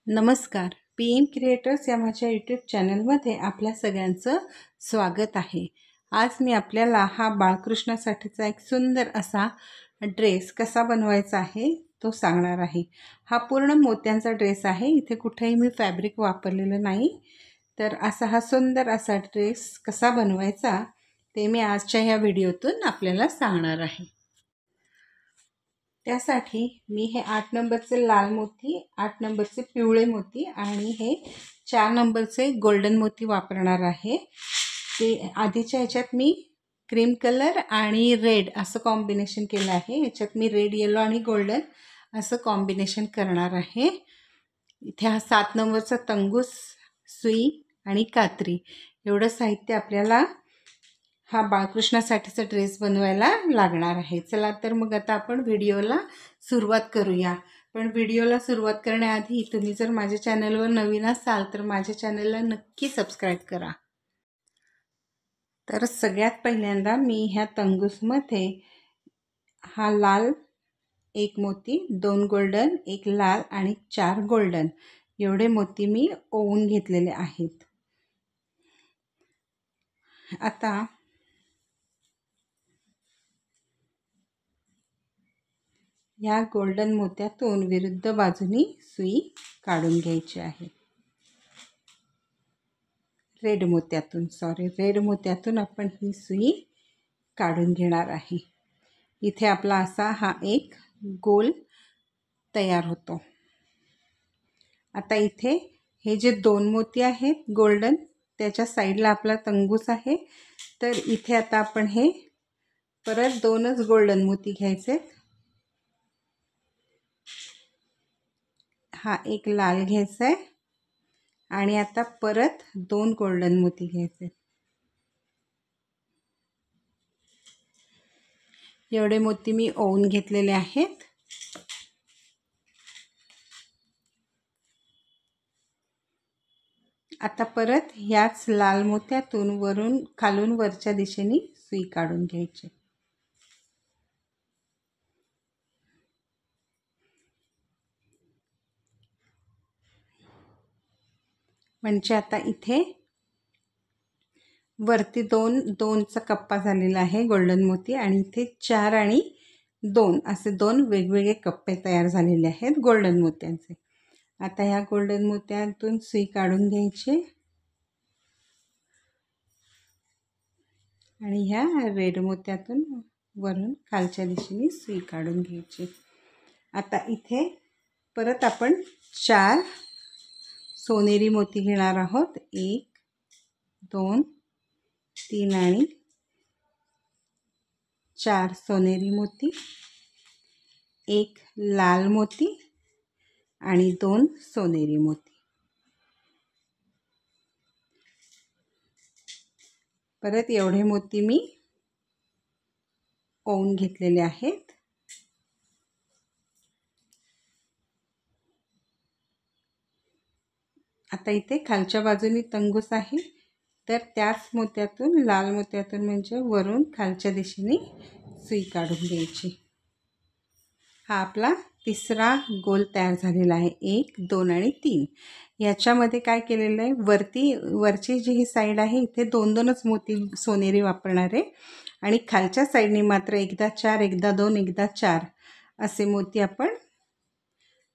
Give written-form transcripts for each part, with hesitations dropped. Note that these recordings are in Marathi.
नमस्कार. PM क्रिएटर्स या माझ्या यूट्यूब चॅनलमध्ये आपल्या सगळ्यांचं स्वागत आहे. आज मी आपल्याला हा बाळकृष्णासाठीचा एक सुंदर असा ड्रेस कसा बनवायचा आहे तो सांगणार आहे. हा पूर्ण मोत्यांचा ड्रेस आहे. इथे कुठेही मी फॅब्रिक वापरलेलं नाही. तर असा हा सुंदर असा ड्रेस कसा बनवायचा ते मी आजच्या ह्या व्हिडिओतून आपल्याला सांगणार आहे. त्यासाठी मी हे 8 नंबरचे लाल मोती, 8 नंबरचे पिवळे मोती आणि हे 4 नंबरचे गोल्डन मोती वापरणार आहे. ते आधीच्या ह्याच्यात मी क्रीम कलर आणि रेड असं कॉम्बिनेशन केलं आहे. ह्याच्यात मी रेड, येलो आणि गोल्डन असं कॉम्बिनेशन करणार आहे. इथे हा 7 नंबरचा तंगूस, सुई आणि कात्री एवढं साहित्य आपल्याला हा बाळकृष्णासाठीचा ड्रेस बनवायला लागणार आहे. चला तर मग आता आपण व्हिडिओला सुरुवात करूया. पण व्हिडिओला सुरुवात करण्याआधी तुम्ही जर माझ्या चॅनलवर नवीन असाल तर माझ्या चॅनलला नक्की सबस्क्राईब करा. तर सगळ्यात पहिल्यांदा मी ह्या तंगूसमध्ये हा लाल 1 मोती, 2 गोल्डन, 1 लाल आणि 4 गोल्डन एवढे मोती मी ओवून घेतलेले आहेत. आता या गोल्डन मोत्यातून विरुद्ध बाजूनी सुई काढून घ्यायची आहे. रेड मोत्यातून आपण ही सुई काढून घेणार आहे. इथे आपला असा हा एक गोल तयार होतो. आता इथे हे जे 2 मोती आहेत गोल्डन त्याच्या साईडला आपला तंगूस आहे. तर इथे आता आपण हे परत 2च गोल्डन मोती घ्यायचे. हा एक लाल घ्यायचा आहे आणि आता परत 2 गोल्डन मोती घ्यायचे. एवढे मोती मी ओवून घेतलेले आहेत. आता परत ह्याच लाल मोत्यातून खालून वरच्या दिशेने सुई काढून घ्यायची. म्हणजे आता इथे वरती 2चा कप्पा झालेला आहे गोल्डन मोती आणि इथे 4 आणि 2 असे 2 वेगवेगळे कप्पे तयार झालेले आहेत गोल्डन मोत्यांचे. आता ह्या गोल्डन मोत्यातून सुई काढून घ्यायची आणि ह्या रेड मोत्यातून वरून खालच्या दिशेने सुई काढून घ्यायची. आता इथे परत आपण 4 सोनेरी मोती घेणार आहोत. 1, 2, 3 आणि 4 सोनेरी मोती, 1 लाल मोती आणि 2 सोनेरी मोती. परत एवढे मोती मी ओवून घेतलेले आहेत. आता इथे खालच्या बाजूनी तंगूस आहे तर त्याच मोत्यातून लाल मोत्यातून म्हणजे वरून खालच्या दिशेने सुई काढून घ्यायची. हा आपला तिसरा गोल तयार झालेला आहे. 1, 2 आणि 3 याच्यामध्ये काय केलेलं आहे वरची जी ही साईड आहे इथे 2-2च मोती सोनेरी वापरणार आहे आणि खालच्या साईडने मात्र एकदा 4, एकदा 2, एकदा 4 असे मोती आपण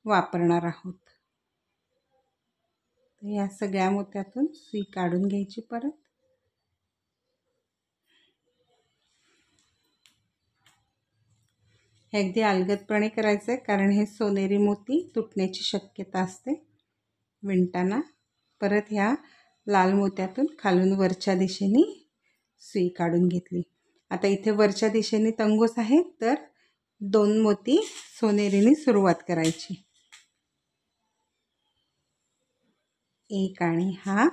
वापरणार आहोत. या सगळ्या मोत्यातून सुई काढून घ्यायची. परत हे अगदी अलगदपणे करायचं आहे कारण हे सोनेरी मोती तुटण्याची शक्यता असते विणताना. परत ह्या लाल मोत्यातून खालून वरच्या दिशेने सुई काढून घेतली. आता इथे वरच्या दिशेने तंगूस आहे तर 2 मोती सोनेरीने सुरुवात करायची. 1 आणि हा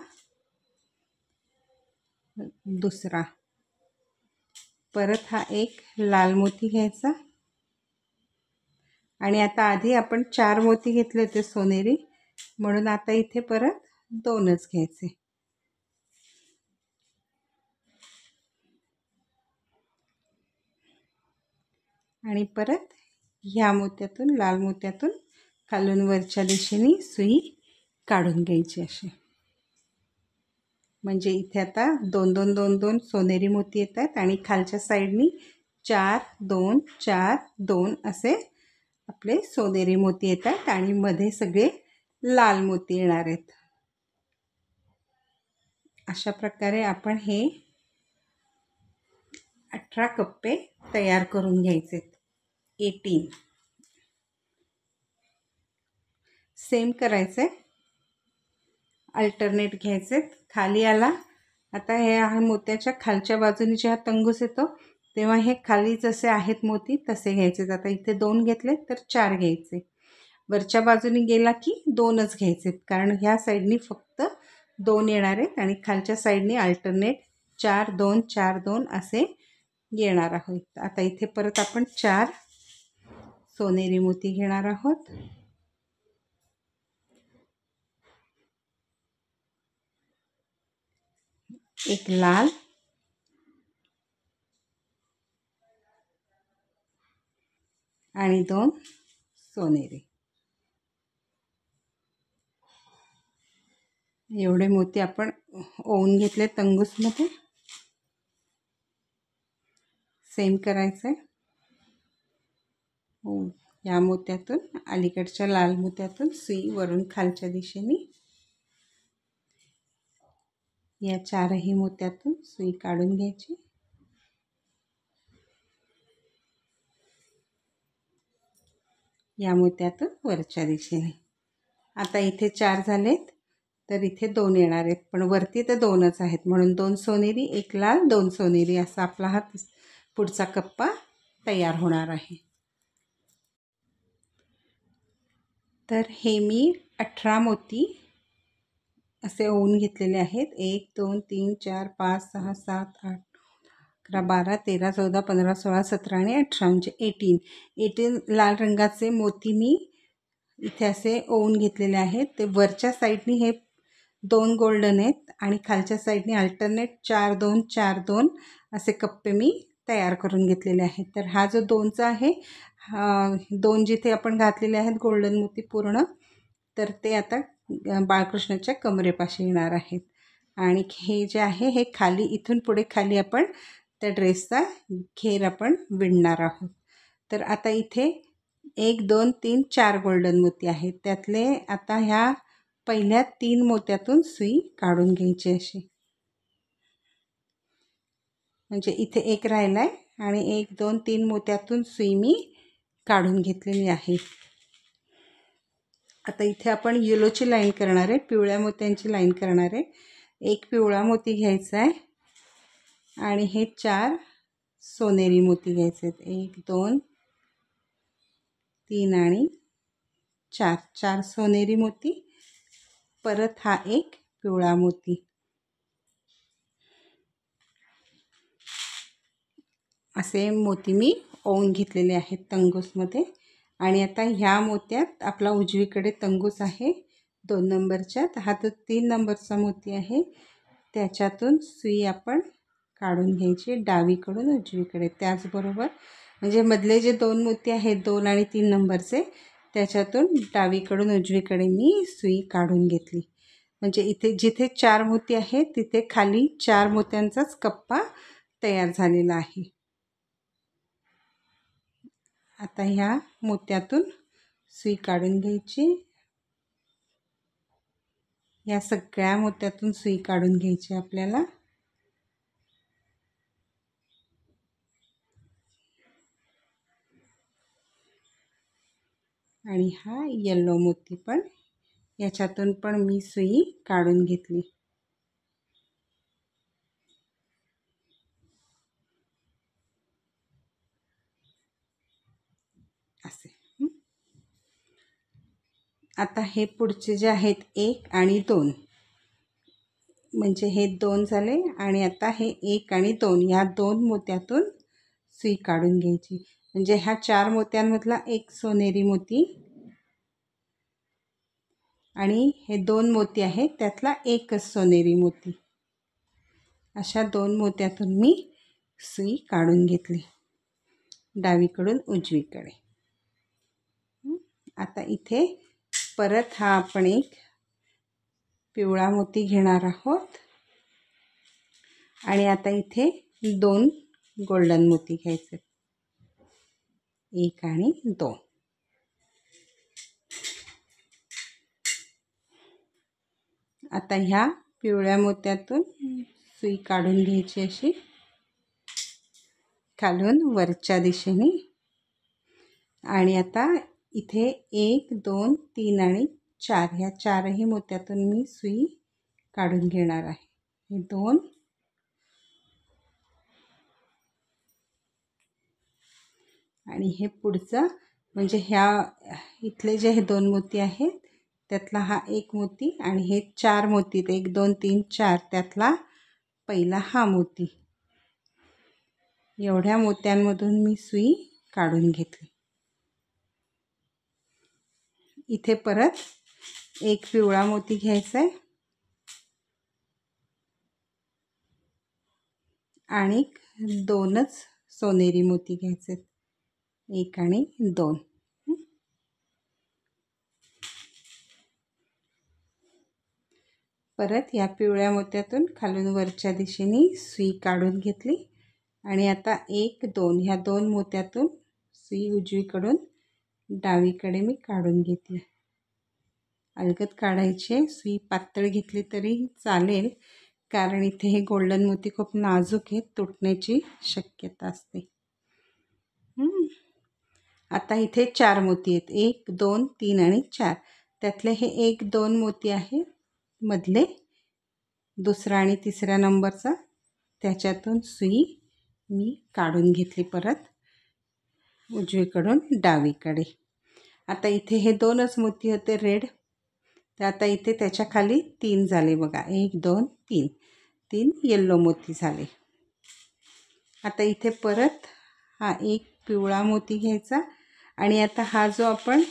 दुसरा. परत हा एक लाल मोती घ्यायचा आणि आता आधी आपण 4 मोती घेतले होते सोनेरी म्हणून आता इथे परत 2च घ्यायचे. आणि परत ह्या मोत्यातून लाल मोत्यातून खालून वरच्या दिशेने सुई काढून घ्यायची अशी. म्हणजे इथे आता 2 2 2 2 सोनेरी मोती येतात आणि खालच्या साईडनी 4 2 4 2 असे आपले सोनेरी मोती येतात आणि मध्ये सगळे लाल मोती येणार आहेत. अशा प्रकारे आपण हे 18 कप्पे तयार करून घ्यायचे. 18 सेम करायचे, अल्टरनेट घ्यायचे. खाली आला आता ह्या मोत्याच्या खालच्या बाजूने जेव्हा तंगूस येतो तेव्हा हे खाली जसे आहेत मोती तसे घ्यायचे. आता इथे 2 घेतले तर 4 घ्यायचे. वरच्या बाजूने गेला की 2च घ्यायचे, कारण ह्या साईडनी फक्त 2 येणार आहेत आणि खालच्या साईडनी अल्टरनेट 4 2 4 2 असे येणार आहोत. आता इथे परत आपण 4 सोनेरी मोती घेणार आहोत. एक लाल आणि 2 सोनेरी. एवढे मोती आपण ओवून घेतले तंगूसमध्ये. सेम करायचं आहे. या मोत्यातून अलीकडच्या लाल मोत्यातून सुई वरून खालच्या दिशेने या 4ही मोत्यातून सुई काढून घ्यायची. या मोत्यातून वरच्या दिशेने. आता इथे 4 झालेत तर इथे 2 येणार आहेत, पण वरती तर 2च आहेत म्हणून 2 सोनेरी 1 लाल 2 सोनेरी असा आपला हा पुढचा कप्पा तयार होणार आहे. तर हे मी 18 मोती असे ओवून घेतलेले आहेत. 1 2 3 4 5 6 7 8 11 12 13 14 15 16 17 आणि 18 म्हणजे 18 लाल रंगाचे मोती मी इथे असे ओवून घेतलेले आहेत. ते वरच्या साईडनी हे 2 गोल्डन आहेत आणि खालच्या साईडनी अल्टरनेट 4 2 4 2 असे कप्पे मी तयार करून घेतलेले आहेत. तर हा जो 2चा आहे, 2 जिथे आपण घातलेले आहेत गोल्डन मोती पूर्ण, तर ते आता बाळकृष्णाच्या कमरेपाशी येणार आहेत. आणि हे जे आहे हे खाली इथून पुढे खाली आपण त्या ड्रेसचा घेर आपण विणणार आहोत. तर आता इथे 1 2 3 4 गोल्डन मोती आहेत. त्यातले आता ह्या पहिल्या 3 मोत्यातून सुई काढून घ्यायची अशी. म्हणजे इथे 1 राहिला आहे आणि 1 2 3 मोत्यातून सुई मी काढून घेतलेली आहे. आता इथे आपण येलोची लाईन करणार आहे, पिवळ्या मोत्यांची लाईन करणार आहे. 1 पिवळा मोती घ्यायचा आहे आणि हे 4 सोनेरी मोती घ्यायचे आहेत. 1 2 3 आणि 4 4 सोनेरी मोती, परत हा 1 पिवळा मोती. असे मोती मी ओवून घेतलेले आहेत तंगूसमध्ये. आणि आता ह्या मोत्यात आपला उजवीकडे तंगूस आहे 2 नंबरच्या, हा तो 3 नंबरचा मोती आहे. त्याच्यातून सुई आपण काढून घ्यायची डावीकडून उजवीकडे. त्याचबरोबर म्हणजे मधले जे 2 मोती आहेत 2 आणि 3 नंबरचे, त्याच्यातून डावीकडून उजवीकडे मी सुई काढून घेतली. म्हणजे इथे जिथे 4 मोती आहेत तिथे खाली 4 मोत्यांचाच कप्पा तयार झालेला आहे. आता ह्या मोत्यातून सुई काढून घ्यायची. या सगळ्या मोत्यातून सुई काढून घ्यायची आपल्याला. आणि हा येलो मोती पण, याच्यातून पण मी सुई काढून घेतली. असे. आता हे पुढचे जे आहेत 1 आणि 2, म्हणजे हे 2 झाले आणि आता हे 1 आणि 2 या 2 मोत्यातून सुई काढून घ्यायची. म्हणजे ह्या 4 मोत्यांमधला 1 सोनेरी मोती आणि हे 2 मोती आहेत त्यातला 1च सोनेरी मोती. अशा 2 मोत्यातून मी सुई काढून घेतली डावीकडून उजवीकडे. आता इथे परत हा आपण एक पिवळा मोती घेणार आहोत आणि आता इथे 2 गोल्डन मोती घ्यायचे, 1 आणि 2. आता ह्या पिवळ्या मोत्यातून सुई काढून घ्यायची अशी खालून वरच्या दिशेने. आणि आता इथे 1 2 3 आणि 4 ह्या 4ही मोत्यातून मी सुई काढून घेणार आहे. हे 2 आणि हे पुढचं म्हणजे ह्या इथले जे हे 2 मोती आहेत त्यातला हा 1 मोती आणि हे 4 मोती 1 2 3 4 त्यातला पहिला हा मोती. एवढ्या मोत्यांमधून मी सुई काढून घेतली. इथे परत 1 पिवळा मोती घ्यायचा आहे आणि 2च सोनेरी मोती घ्यायचे, 1 आणि 2. परत या पिवळ्या मोत्यातून खालून वरच्या दिशेने सुई काढून घेतली आणि आता 1 2 ह्या 2 मोत्यातून सुई उजवीकडून डावीकडे मी काढून घेतली. अलगद काढायची आहे. सुई पातळ घेतली तरी चालेल कारण इथे हे गोल्डन मोती खूप नाजूक आहेत, तुटण्याची शक्यता असते. आता इथे 4 मोती आहेत, 1 2 3 आणि 4. त्यातले हे 1 2 मोती आहे मधले, दुसरा आणि तिसऱ्या नंबरचा, त्याच्यातून सुई मी काढून घेतली परत उजवीकडून डावीकडे. आता इथे हे 2च मोती होते रेड, तर आता इथे त्याच्या खाली 3 झाले बघा, 1 2 3 3 येल्लो मोती झाले. आता इथे परत हा 1 पिवळा मोती घ्यायचा आणि आता हा जो आपण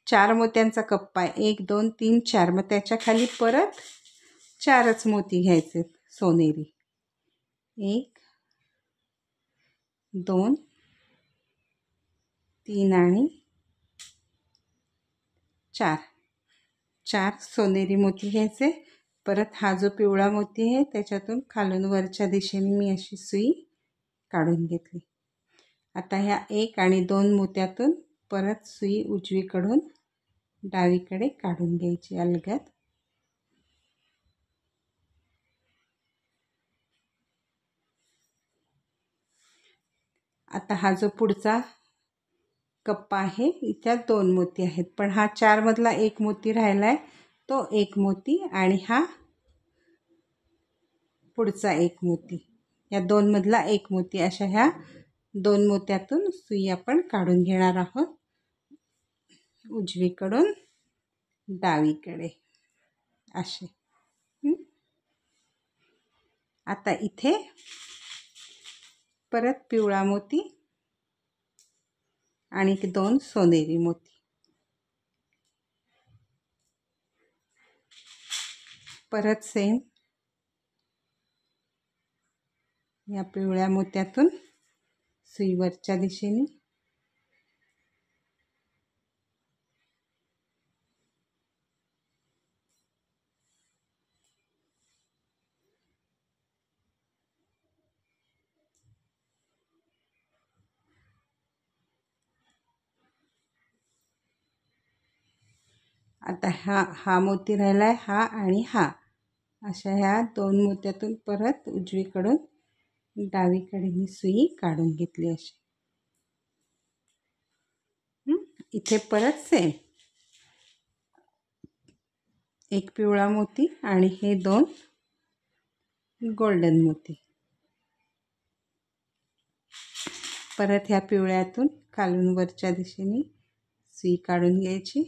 4 मोत्यांचा कप्पा आहे 1 2 3 4, मग त्याच्या खाली परत 4च मोती घ्यायचे सोनेरी, 1 2 3 आणि 4. 4 सोनेरी मोती घ्यायचे. परत हा जो पिवळा मोती आहे त्याच्यातून खालून वरच्या दिशेने मी अशी सुई काढून घेतली. आता ह्या 1 आणि 2 मोत्यातून परत सुई उजवीकडून डावीकडे काढून घ्यायची अलगद. आता हा जो पुढचा कप्पा आहे इथे 2 मोती आहेत, पण हा 4 मधला 1 मोती राहिला आहे, तो 1 मोती आणि हा पुढचा 1 मोती, या 2 मधला 1 मोती, अशा ह्या 2 मोत्यातून सुई आपण काढून घेणार आहोत उजवीकडून डावीकडे असे. आता इथे परत पिवळा मोती आणि 2 सोनेरी मोती. परत सेम या पिवळ्या मोत्यातून सुई वरच्या दिशेने आता हा मोती राहिला आहे, हा आणि हा, अशा ह्या 2 मोत्यातून परत उजवीकडून डावीकडे मी सुई काढून घेतली अशी. इथे परत सेम 1 पिवळा मोती आणि हे 2 गोल्डन मोती. परत ह्या पिवळ्यातून खालून वरच्या दिशेने सुई काढून घ्यायची.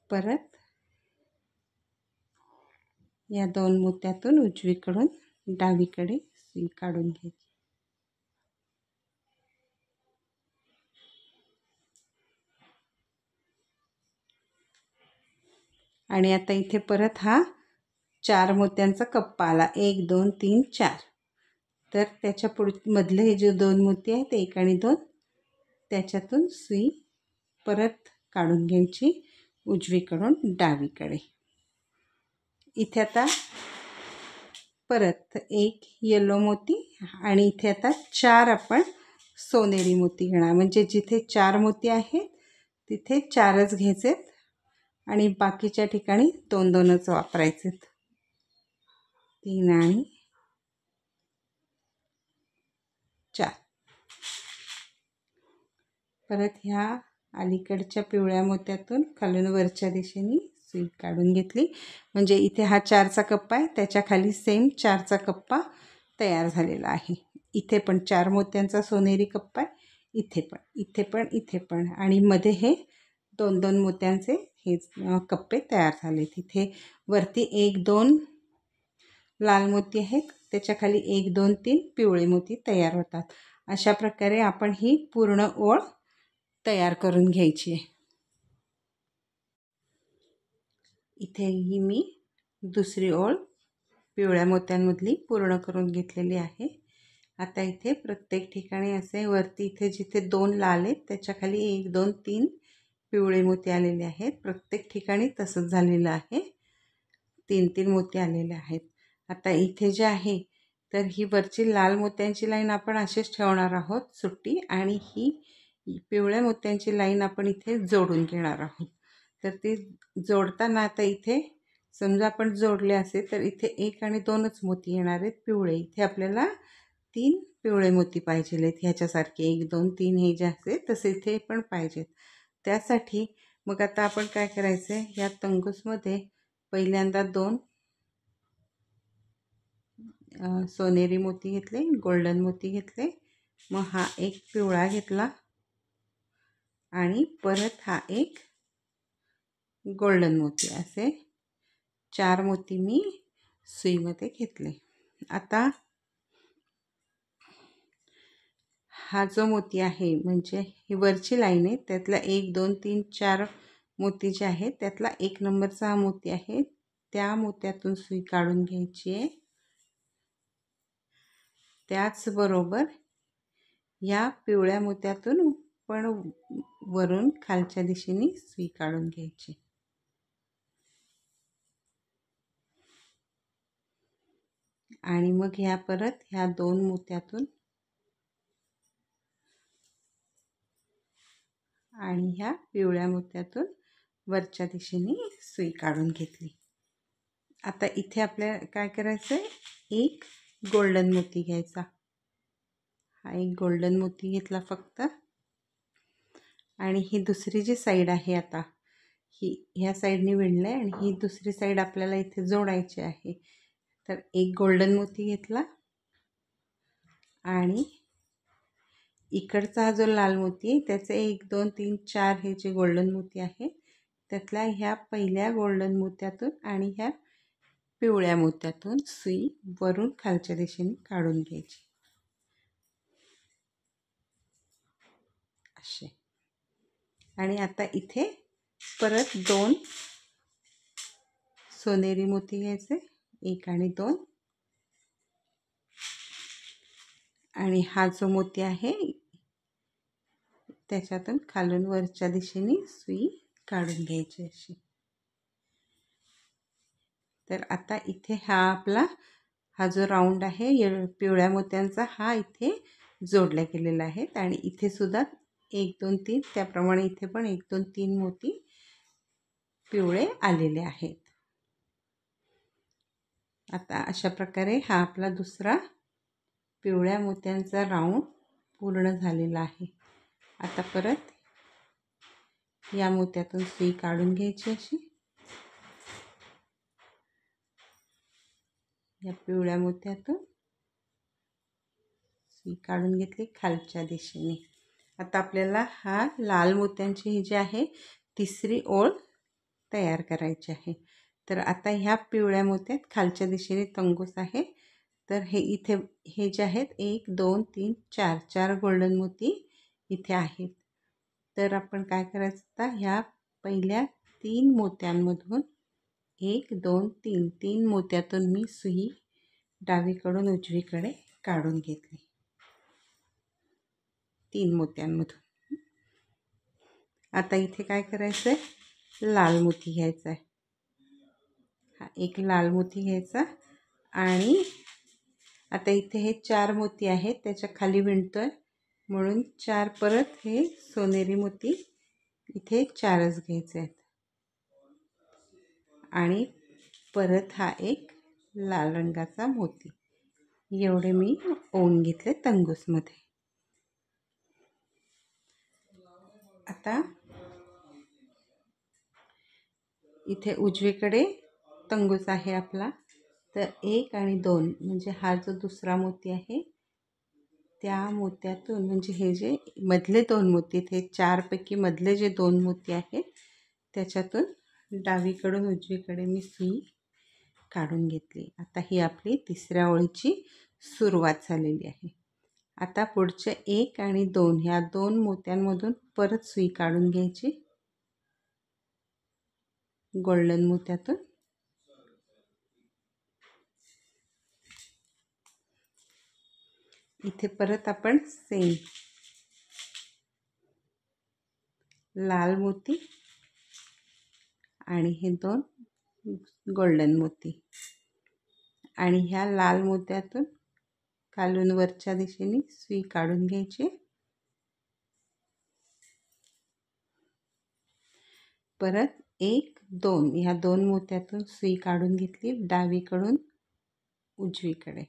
परत या 2 मोत्यातून उजवीकडून डावीकडे सुई काढून घ्यायची. आणि आता इथे परत हा 4 मोत्यांचा कप्पा आला, 1 2 3 4. तर त्याच्या मधले हे जे 2 मोती आहेत 1 आणि 2, त्याच्यातून सुई परत काढून घ्यायची उजवीकडून डावीकडे. इथे आता परत एक येलो मोती आणि इथे आता 4 आपण सोनेरी मोती घेणार. म्हणजे जिथे 4 मोती आहेत तिथे 4च घ्यायचेत आणि बाकीच्या ठिकाणी 2-2च वापरायचेत. 3 आणि 4. परत ह्या अलीकडच्या पिवळ्या मोत्यातून खालून वरच्या दिशेने सुई काढून घेतली. म्हणजे इथे हा 4चा कप्पा आहे, त्याच्या खाली सेम 4चा कप्पा तयार झालेला आहे. इथे पण 4 मोत्यांचा सोनेरी कप्पा आहे, इथे पण, इथे पण, इथे पण, आणि मध्ये हे 2-2 मोत्यांचे हे कप्पे तयार झाले. तिथे वरती 1-2 लाल मोती आहेत, त्याच्या खाली 1-2-3 पिवळे मोती तयार होतात. अशा प्रकारे आपण ही पूर्ण ओळ तयार करून घ्यायची आहे. इथेही मी दुसरी ओळ पिवळ्या मोत्यांमधली पूर्ण करून घेतलेली आहे. आता इथे प्रत्येक ठिकाणी असे वरती इथे जिथे 2 लाल आहेत त्याच्या खाली 1-2-3 पिवळे मोती आलेले आहेत. प्रत्येक ठिकाणी तसंच झालेलं आहे. 3-3 मोती आलेले आहेत. आता इथे जे आहे तर ही वरची लाल मोत्यांची लाईन आपण अशीच ठेवणार आहोत सुट्टी, आणि ही पिवळ्या मोत्यांची लाईन आपण इथे जोडून घेणार आहोत. तर ती जोडताना आता इथे समजा आपण जोडले असेल तर इथे 1 आणि 2च मोती येणार आहेत पिवळे. इथे आपल्याला 3 पिवळे मोती पाहिजे आहेत ह्याच्यासारखे. 1-2-3 हे जे असेल तसे इथे पण पाहिजेत. त्यासाठी मग आता आपण काय करायचं आहे, ह्या तंगूसमध्ये पहिल्यांदा 2 सोनेरी मोती घेतले, गोल्डन मोती घेतले, मग हा एक पिवळा घेतला आणि परत हा एक गोल्डन मोती, असे 4 मोती मी सुईमध्ये घेतले. आता हा जो मोती आहे म्हणजे ही वरची लाईन आहे त्यातला 1-2-3-4 मोती जे आहेत त्यातला 1 नंबरचा हा मोती आहे, त्या मोत्यातून सुई काढून घ्यायची आहे. त्याचबरोबर या पिवळ्या मोत्यातून पण वरून खालच्या दिशेने सुई काढून घ्यायची. आणि मग ह्या परत ह्या 2 मोत्यातून आणि ह्या पिवळ्या मोत्यातून वरच्या दिशेने सुई काढून घेतली. आता इथे आपल्याला काय करायचं आहे, एक गोल्डन मोती घ्यायचा. हा एक गोल्डन मोती घेतला फक्त, आणि ही दुसरी जी साईड आहे आता ही ह्या साईडने विणलं आहे आणि ही दुसरी साईड आपल्याला इथे जोडायची आहे. तर एक गोल्डन मोती घेतला आणि इकडचा हा जो लाल मोती आहे त्याचे 1-2-3-4 हे जे गोल्डन मोती आहे त्यातल्या ह्या पहिल्या गोल्डन मोत्यातून आणि ह्या पिवळ्या मोत्यातून सुई वरून खालच्या दिशेने काढून घ्यायची असे. आणि आता इथे परत 2 सोनेरी मोती घ्यायचे, 1 आणि 2, आणि हा जो मोती आहे त्याच्यातून खालून वरच्या दिशेने सुई काढून घ्यायची अशी. तर आता इथे हा आपला हा जो राऊंड आहे पिवळ्या मोत्यांचा हा इथे जोडल्या गेलेला आहे, आणि इथे सुद्धा 1-2-3 त्याप्रमाणे इथे पण 1-2-3 मोती पिवळे आलेले आहेत. आता अशा प्रकारे हा आपला दुसरा पिवळ्या मोत्यांचा राऊंड पूर्ण झालेला आहे. आता परत या मोत्यातून सुई काढून घ्यायची अशी. या पिवळ्या मोत्यातून सुई काढून घेतली खालच्या दिशेने. आता आपल्याला हा लाल मोत्यांची ही जी आहे तिसरी ओळ तयार करायची आहे. तर आता ह्या पिवळ्या मोत्यात खालच्या दिशेने तंगूस आहे, तर हे इथे हे जे आहेत 1-2-3-4 गोल्डन मोती इथे आहेत. तर आपण काय करायचं, आता ह्या पहिल्या 3 मोत्यांमधून 1-2-3 मोत्यातून मी सुई डावीकडून उजवीकडे काढून घेतली. 3 मोत्यांमधून आता इथे काय करायचं आहे, लाल मोती घ्यायचा आहे. हा एक लाल मोती घ्यायचा आणि आता इथे हे 4 मोती आहेत, त्याच्या खाली विणतोय म्हणून 4 परत हे सोनेरी मोती इथे 4च घ्यायचे आहेत. आणि परत हा एक लाल रंगाचा मोती. एवढे मी ओवून घेतले तंगूसमध्ये. आता इथे उजवीकडे तंगूस आहे आपला, तर 1 आणि 2 म्हणजे हा जो दुसरा मोती आहे त्या मोत्यातून, म्हणजे हे जे मधले 2 मोती आहेत, हे 4 पैकी मधले जे 2 मोती आहेत त्याच्यातून डावीकडून उजवीकडे मी सुई काढून घेतली. आता ही आपली तिसऱ्या ओळीची सुरुवात झालेली आहे. आता पुढचे 1 आणि 2 ह्या 2 मोत्यांमधून परत सुई काढून घ्यायची गोल्डन मोत्यातून. इथे परत आपण सेम लाल मोती आणि हे 2 गोल्डन मोती आणि ह्या लाल मोत्यातून खालून वरच्या दिशेने सुई काढून घ्यायची. परत 1, 2 ह्या 2 मोत्यातून सुई काढून घेतली डावीकडून उजवीकडे.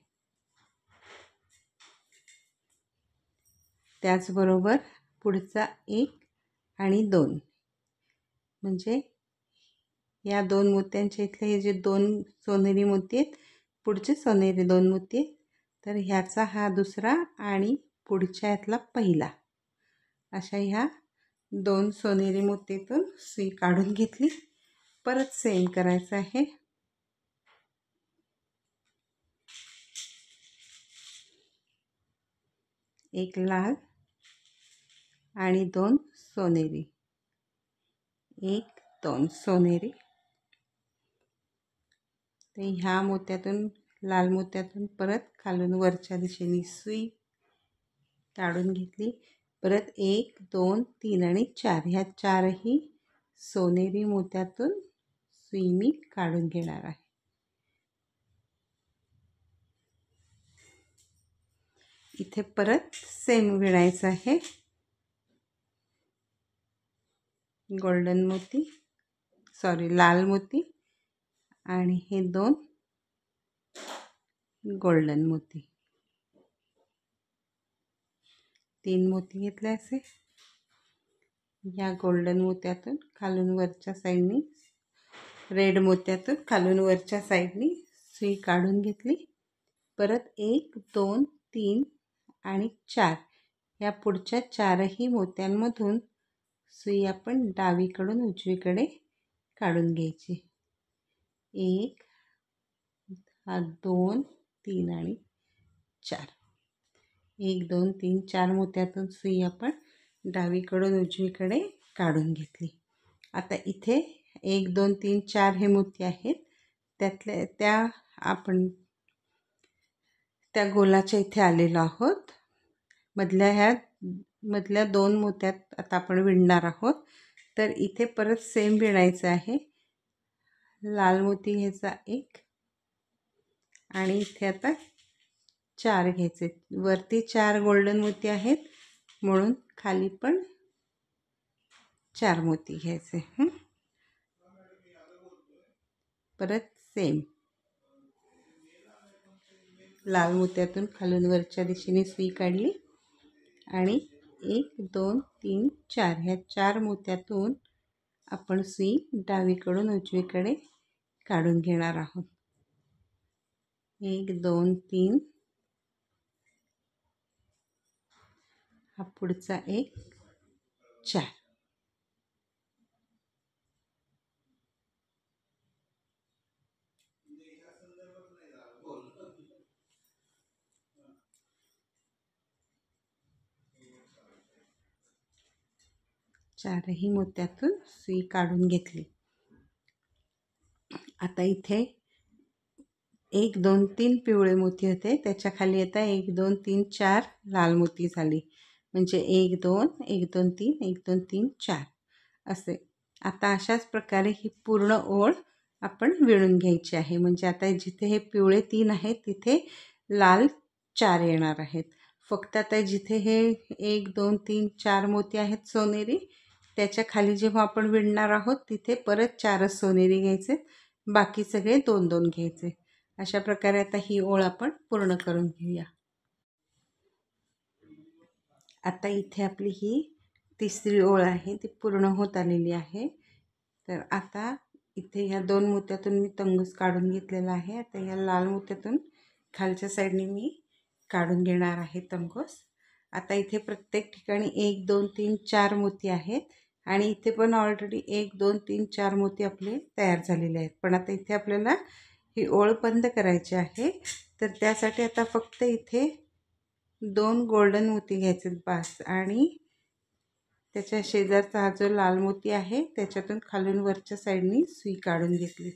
त्याचबरोबर पुढचा 1 आणि 2 म्हणजे या 2 मोत्यांच्या इथले हे जे 2 सोनेरी मोती आहेत, पुढचे सोनेरी 2 मोती आहेत, तर ह्याचा हा दुसरा आणि पुढच्या ह्यातला पहिला, अशा ह्या 2 सोनेरी मोतीतून सुई काढून घेतली. परत सेम करायचं आहे. एक लाल आणि 2 सोनेरी, 1, 2 सोनेरी. तर ह्या मोत्यातून, लाल मोत्यातून परत खालून वरच्या दिशेने सुई काढून घेतली. परत 1, 2, 3 आणि 4 ह्या 4ही सोनेरी मोत्यातून सुई मी काढून घेणार आहे. इथे परत सेम विणायचं आहे. गोल्डन मोती, लाल मोती आणि हे 2 गोल्डन मोती. 3 मोती घेतले असे. या गोल्डन मोत्यातून खालून वरच्या साईडनी, रेड मोत्यातून खालून वरच्या साईडनी सुई काढून घेतली. परत 1, 2, 3 आणि 4 या पुढच्या 4ही मोत्यांमधून सुई आपण डावीकडून उजवीकडे काढून घ्यायची. 1, 2, 3 आणि 4. 1, 2, 3, 4 मोत्यातून सुई आपण डावीकडून उजवीकडे काढून घेतली. आता इथे 1, 2, 3, 4 हे मोती आहेत, त्यातल्या आपण त्या गोलाच्या इथे आलेलो आहोत. मधल्या 2 मोत्यात आता आपण विणणार आहोत. तर इथे परत सेम विणायचं आहे. लाल मोती घ्यायचा 1 आणि इथे आता 4 घ्यायचे. वरती 4 गोल्डन मोती आहेत म्हणून खाली पण 4 मोती घ्यायचे. परत सेम लाल मोत्यातून खालून वरच्या दिशेने सुई काढली आणि 1, 2, 3, 4 ह्या 4 मोत्यातून आपण सुई डावीकडून उजवीकडे काढून घेणार आहोत. 1, 2, 3 हा पुढचा 1, 4. चारही मोत्यातून सुई काढून घेतली. आता इथे 1, 2, 3 पिवळे मोती होते, त्याच्या खाली आता 1, 2, 3, 4 लाल मोती झाली. म्हणजे 1, 2, 1, 2, 3, 1, 2, 3, 4. असे. आता अशाच प्रकारे ही पूर्ण ओळ आपण विणून घ्यायची आहे. म्हणजे आता जिथे हे पिवळे 3 आहेत तिथे लाल 4 येणार आहेत. फक्त आता जिथे हे 1 2 3 4 मोती आहेत सोनेरी, त्याच्या खाली जेव्हा आपण विणणार आहोत तिथे परत 4च सोनेरी घ्यायचे, बाकी सगळे 2 2 घ्यायचे. अशा प्रकारे आता ही ओळ आपण पूर्ण करून घेऊया. आता इथे आपली ही तिसरी ओळ आहे ती पूर्ण होत आलेली आहे. तर आता इथे ह्या 2 मोत्यातून मी तंगूस काढून घेतलेला आहे. आता या लाल मोत्यातून खालच्या साईडने मी काढून घेणार आहे तंगूस. आता इथे प्रत्येक ठिकाणी 1 2 3 4 मोती आहेत आणि इथे पण ऑलरेडी 1 2 3 4 मोती आपले तयार झालेले आहेत. पण आता इथे आपल्याला ही ओळ बंद करायची आहे. तर त्यासाठी आता फक्त इथे 2 गोल्डन मोती घ्यायचे बस आणि त्याच्या शेजारचा हा जो लाल मोती आहे त्याच्यातून खालून वरच्या साईडनी सुई काढून घेतली.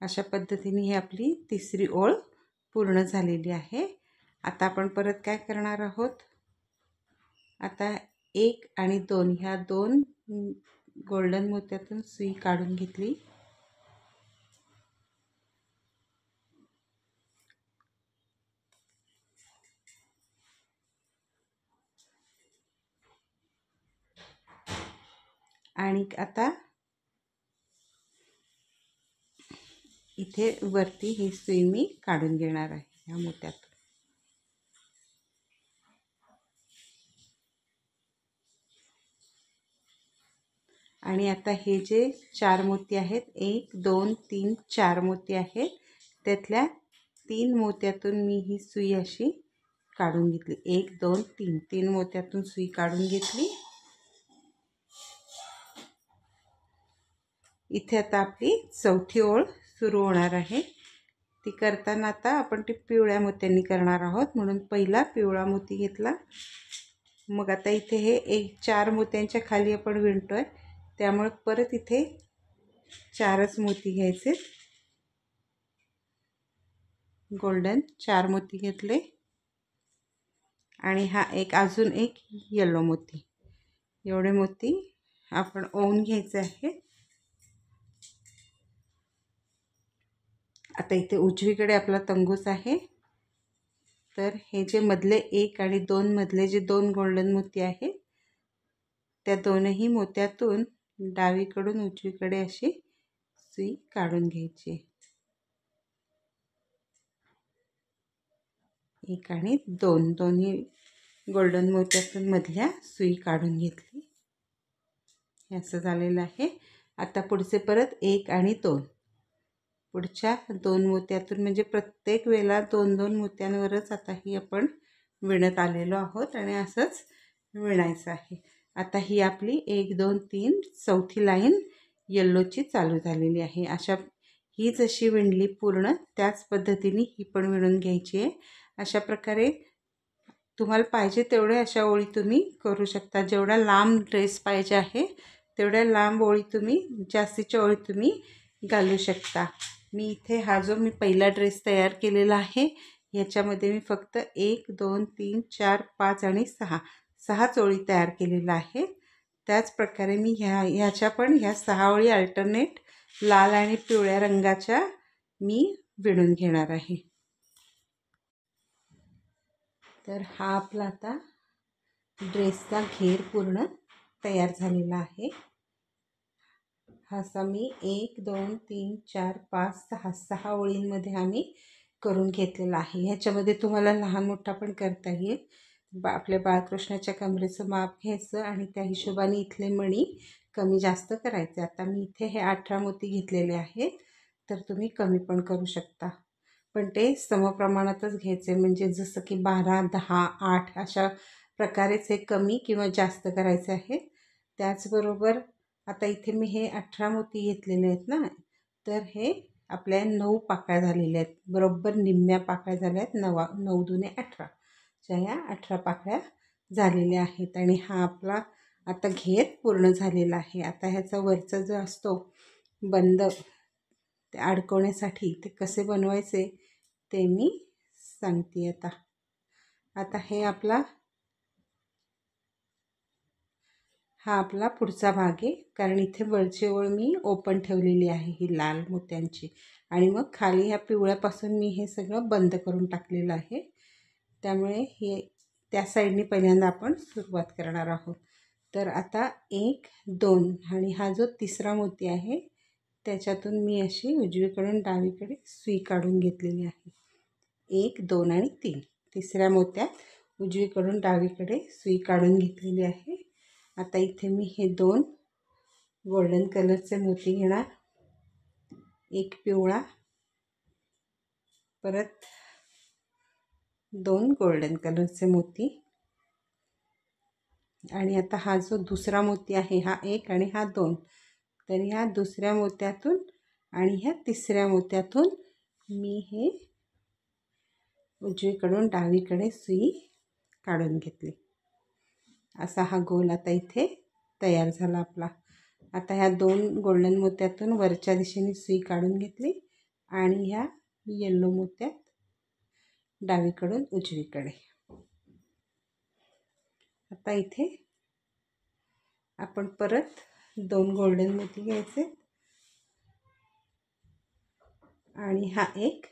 अशा पद्धतीने ही आपली तिसरी ओळ पूर्ण झालेली आहे. आता आपण परत काय करणार आहोत, आता 1 आणि 2 ह्या 2 गोल्डन मोत्यातून सुई काढून घेतली. आणि आता इथे वरती ही सुई मी काढून घेणार आहे ह्या मोत्यातून. आणि आता हे जे 4 मोती आहेत 1 2 3 4 मोती आहेत त्यातल्या 3 मोत्यातून मी ही सुई अशी काढून घेतली. 1 2 3 3 मोत्यातून सुई काढून घेतली. इथे आता आपली चौथी ओळ सुरू होणार आहे. ती करताना आता आपण ती पिवळ्या मोत्यांनी करणार आहोत, म्हणून पहिला पिवळा मोती घेतला. मग आता इथे हे 4 मोत्यांच्या खाली आपण विणतोय त्यामुळे परत इथे 4च मोती घ्यायचे. गोल्डन 4 मोती घेतले आणि हा अजून एक येलो मोती. एवढे मोती आपण ओवून घ्यायचे आहे. आता इथे उजवीकडे आपला तंगूस आहे. तर हे जे मधले 1 आणि 2 मधले जे 2 गोल्डन मोती आहेत त्या दोनही मोत्यातून डावीकडून उजवीकडे अशी सुई काढून घ्यायची. 1 आणि 2 दोन्ही गोल्डन मोत्यातून मधल्या सुई काढून घेतली. हे असं झालेलं आहे. आता पुढचे परत 1 आणि 2 पुढच्या 2 मोत्यातून म्हणजे प्रत्येक वेळेला 2 2 मोत्यांवरच आता ही आपण विणत आलेलो आहोत आणि असंच विणायचं आहे. आता ही आपली 1 2 3 चौथी लाईन येल्लोची चालू झालेली आहे. ही जशी विणली पूर्ण त्याच पद्धतीने ही पण विणून घ्यायची आहे. अशा प्रकारे तुम्हाला पाहिजे तेवढे अशा ओळी तुम्ही करू शकता. जेवढा लांब ड्रेस पाहिजे आहे तेवढ्या लांब ओळी तुम्ही जास्तीच्या ओळी तुम्ही घालू शकता. मी इथे हा जो मी पहिला ड्रेस तयार केलेला आहे ह्याच्यामध्ये मी फक्त 1 2 3 4 5 आणि 6च ओळी तयार केलेल्या आहेत. त्याच प्रकारे मी ह्या 6 ओळी अल्टरनेट लाल आणि पिवळ्या रंगाच्या मी विणून घेणार आहे. तर हा आपला आता ड्रेसचा घेर पूर्ण तयार झालेला आहे. असा मी 1 2 3 4 5 6 ओळींमध्ये आम्ही करून घेतलेला आहे. ह्याच्यामध्ये तुम्हाला लहान मोठा पण करता येईल. आपल्या बाळकृष्णाच्या कमरेचं माप घ्यायचं आणि त्या हिशोबाने इथले मणी कमी जास्त करायचे. आता मी इथे हे 18 मोती घेतलेले आहेत, तर तुम्ही कमी पण करू शकता, पण ते समप्रमाणातच घ्यायचे. म्हणजे जसं की 12 10 8 अशा प्रकारेच हे कमी किंवा जास्त करायचे आहे. त्याचबरोबर आता इथे मी हे 18 मोती घेतलेले आहेत ना, तर हे आपल्या 9 पाकळ्या झालेल्या आहेत. बरोबर निम्म्या पाकळ्या झाल्या आहेत. 9 दुने 18 ह्या 18 पाकळ्या झालेल्या आहेत. आणि हा आपला आता घेर पूर्ण झालेला आहे. आता ह्याचा वरचा जो असतो बंद ते अडकवण्यासाठी ते कसे बनवायचे ते मी सांगते. आता हे आपला हा आपला पुढचा भाग आहे, कारण इथे वरची ओळ मी ओपन ठेवलेली आहे ही लाल मोत्यांची, आणि मग खाली ह्या पिवळ्यापासून मी हे सगळं बंद करून टाकलेलं आहे. त्यामुळे हे त्या साईडने पहिल्यांदा आपण सुरुवात करणार आहोत. तर आता 1 2 आणि हा जो तिसरा मोती आहे त्याच्यातून मी अशी उजवीकडून डावीकडे सुई काढून घेतलेली आहे. 1 2 आणि 3 तिसऱ्या मोत्यात उजवीकडून डावीकडे सुई काढून घेतलेली आहे. आता इथे मी हे 2 गोल्डन कलरचे मोती घेणार, एक पिवळा, परत 2 गोल्डन कलरचे मोती, आणि आता हा जो दुसरा मोती आहे हा 1 आणि हा 2, तर ह्या दुसऱ्या मोत्यातून आणि ह्या तिसऱ्या मोत्यातून मी हे उजवीकडून डावीकडे सुई काढून घेतली. असा हा गोल आता इथे तयार झाला आपला. आता ह्या 2 गोल्डन मोत्यातून वरच्या दिशेने सुई काढून घेतली आणि ह्या येलो मोत्यात डावीकडून उजवीकडे. आता इथे आपण परत 2 गोल्डन मोती घ्यायचे आणि हा एक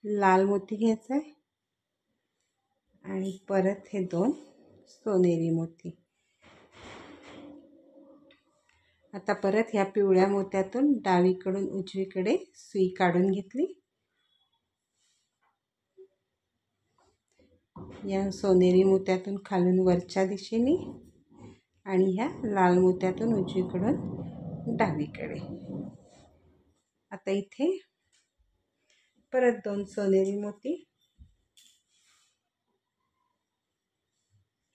लाल मोती घ्यायचा आहे आणि परत हे 2 सोनेरी मोती. आता परत ह्या पिवळ्या मोत्यातून डावीकडून उजवीकडे सुई काढून घेतली. या सोनेरी मोत्यातून खालून वरच्या दिशेने आणि ह्या लाल मोत्यातून उजवीकडून डावीकडे. आता इथे परत 2 सोनेरी मोती,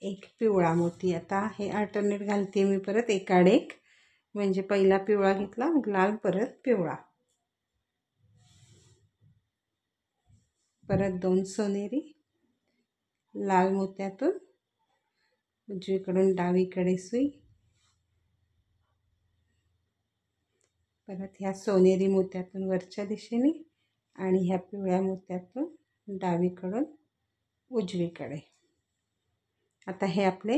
एक पिवळा मोती. आता हे अल्टरनेट घालते मी परत एकाड एक, म्हणजे पहिला पिवळा घेतला, मग लाल, परत पिवळा, परत 2 सोनेरी, लाल मोत्यातून उजवीकडून डावीकडे सुई, परत ह्या सोनेरी मोत्यातून वरच्या दिशेने आणि ह्या पिवळ्या मोत्यातून डावीकडून उजवीकडे. आता हे आपले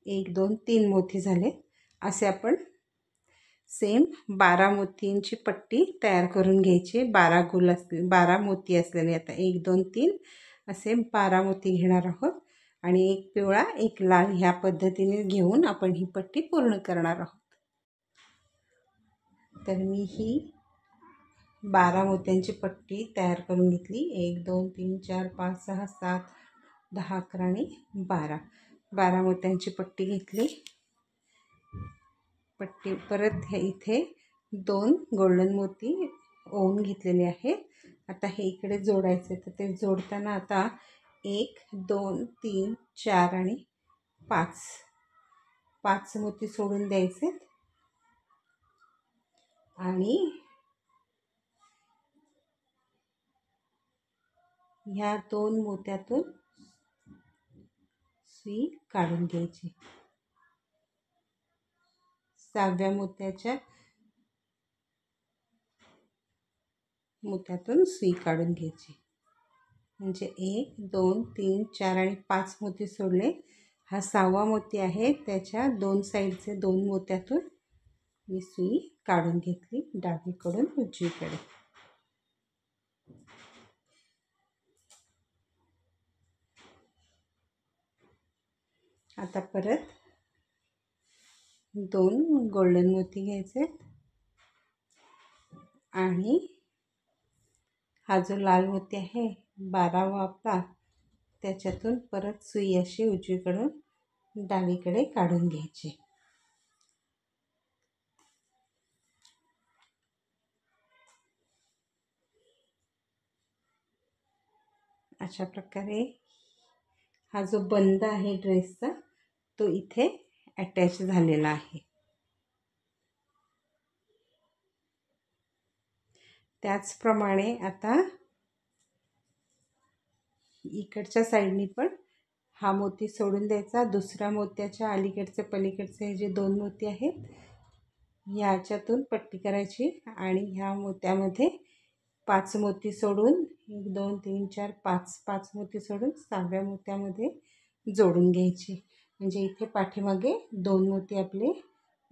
1 2 3 मोती झाले. असे आपण सेम 12 मोतींची पट्टी तयार करून घ्यायची. 12 मोती असलेले. आता 1 2 3 असे 12 मोती घेणार आहोत आणि एक पिवळा एक लाल ह्या पद्धतीने घेऊन आपण ही पट्टी पूर्ण करणार आहोत. तर मी ही 12 मोत्यांची पट्टी तयार करून घेतली. 1 2 3 4 5 6 7 10 11 आणि 12 मोत्यांची पट्टी घेतली. पट्टी परत हे इथे 2 गोल्डन मोती ओवून घेतलेले आहेत. आता हे इकडे जोडायचे. तर ते जोडताना आता 1 2 3 4 आणि 5 मोती सोडून द्यायचे आणि ह्या 2 मोत्यातून सुई काढून घ्यायची. 6व्या मोत्यातून सुई काढून घ्यायची. म्हणजे 1 2 3 4 आणि 5 मोती सोडले. हा 6वा मोती आहे, त्याच्या 2 साईडचे 2 मोत्यातून मी सुई काढून घेतली डावीकडून उजवीकडे. आता परत 2 गोल्डन मोती घ्यायचे आणि हा जो लाल मोती आहे 12वा आपला, त्याच्यातून परत सुई अशी उजवीकडून डावीकडे काढून घ्यायची. अशा प्रकारे हा जो बंद आहे ड्रेसचा तो इथे अटॅच झालेला आहे. त्याचप्रमाणे आता इकडच्या साईडनी पण हा मोती सोडून द्यायचा. दुसऱ्या मोत्याच्या अलीकडचे पलीकडचे हे जे 2 मोती आहेत ह्याच्यातून पट्टी करायची आणि ह्या मोत्यामध्ये 5 मोती सोडून 1 2 3 4 5 मोती सोडून 6व्या मोत्यामध्ये जोडून घ्यायची. म्हणजे इथे पाठीमागे 2 मोती आपले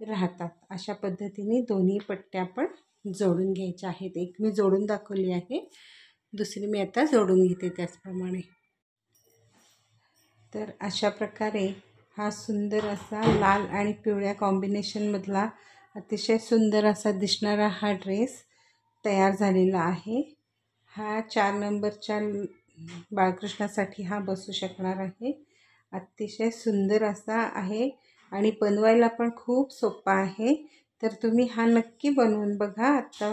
राहतात. अशा पद्धतीने दोन्ही पट्ट्या आपण जोडून घ्यायच्या आहेत. एक मी जोडून दाखवली आहे, दुसरी मी आता जोडून घेते त्याचप्रमाणे. तर अशा प्रकारे हा सुंदर असा लाल आणि पिवळ्या कॉम्बिनेशनमधला अतिशय सुंदर असा दिसणारा हा ड्रेस तयार झालेला आहे. हा 4 नंबरच्या बाळकृष्णासाठी हा बसू शकणार आहे. अतिशय सुंदर असा आहे आणि बनवायला पण खूप सोपा आहे. तर तुम्ही हा नक्की बनवून बघा. आता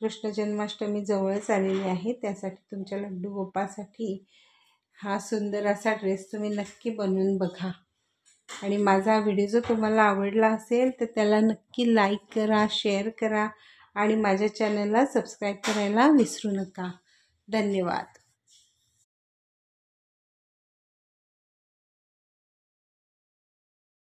कृष्ण जन्माष्टमी जवळच आलेली आहे, त्यासाठी तुमच्या लड्डू गोपाळसाठी हा सुंदर असा ड्रेस तुम्ही नक्की बनवून बघा. आणि माझा व्हिडिओ जर तुम्हाला आवडला असेल तर त्याला नक्की लाईक करा, शेअर करा आणि माझ्या चॅनलला सबस्क्राईब करायला विसरू नका. धन्यवाद.